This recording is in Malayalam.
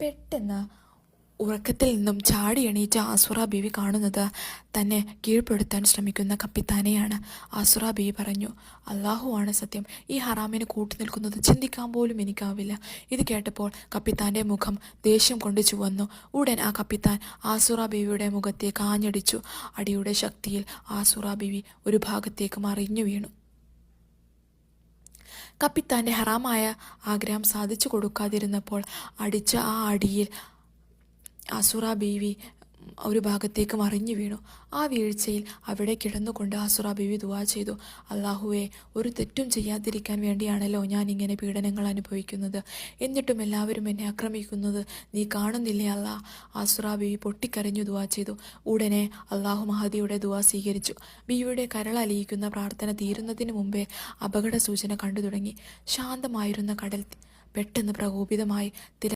പെട്ടെന്ന് ഉറക്കത്തിൽ നിന്നും ചാടി എണീറ്റ ആസുറ ബീവി കാണുന്നത് തന്നെ കീഴ്പ്പെടുത്താൻ ശ്രമിക്കുന്ന കപ്പിത്താനെയാണ്. ആസുറ ബീവി പറഞ്ഞു, അള്ളാഹുവാണ് സത്യം, ഈ ഹറാമിന് കൂട്ടുനിൽക്കുന്നത് ചിന്തിക്കാൻ പോലും എനിക്കാവില്ല. ഇത് കേട്ടപ്പോൾ കപ്പിത്താന്റെ മുഖം ദേഷ്യം കൊണ്ട് ചുവന്നു. ഉടൻ ആ കപ്പിത്താൻ ആസുറ ബീവിയുടെ മുഖത്തേക്ക് ആഞ്ഞടിച്ചു. അടിയുടെ ശക്തിയിൽ ആസുറ ബീവി ഒരു ഭാഗത്തേക്ക് മറിഞ്ഞു വീണു. കപ്പിത്താന്റെ ഹറാമായ ആഗ്രഹം സാധിച്ചു കൊടുക്കാതിരുന്നപ്പോൾ അടിച്ച ആ അടിയിൽ ആസുറ ബീവി ഒരു ഭാഗത്തേക്ക് മറിഞ്ഞു വീണു. ആ വീഴ്ചയിൽ അവിടെ കിടന്നുകൊണ്ട് ആസുറ ബീവി ദുആ ചെയ്തു, അള്ളാഹുവേ, ഒരു തെറ്റും ചെയ്യാതിരിക്കാൻ വേണ്ടിയാണല്ലോ ഞാൻ ഇങ്ങനെ പീഡനങ്ങൾ അനുഭവിക്കുന്നത്. എന്നിട്ടും എല്ലാവരും എന്നെ ആക്രമിക്കുന്നത് നീ കാണുന്നില്ലേ അല്ലാ. ആസുറ ബീവി പൊട്ടിക്കരഞ്ഞു ദുആ ചെയ്തു. ഉടനെ അള്ളാഹു മഹദിയുടെ ദുആ സ്വീകരിച്ചു. ബീവിയുടെ കരളലിയിക്കുന്ന പ്രാർത്ഥന തീരുന്നതിന് മുമ്പേ അപകട സൂചന കണ്ടു തുടങ്ങി. ശാന്തമായിരുന്ന കടൽ പെട്ടെന്ന് പ്രകോപിതമായി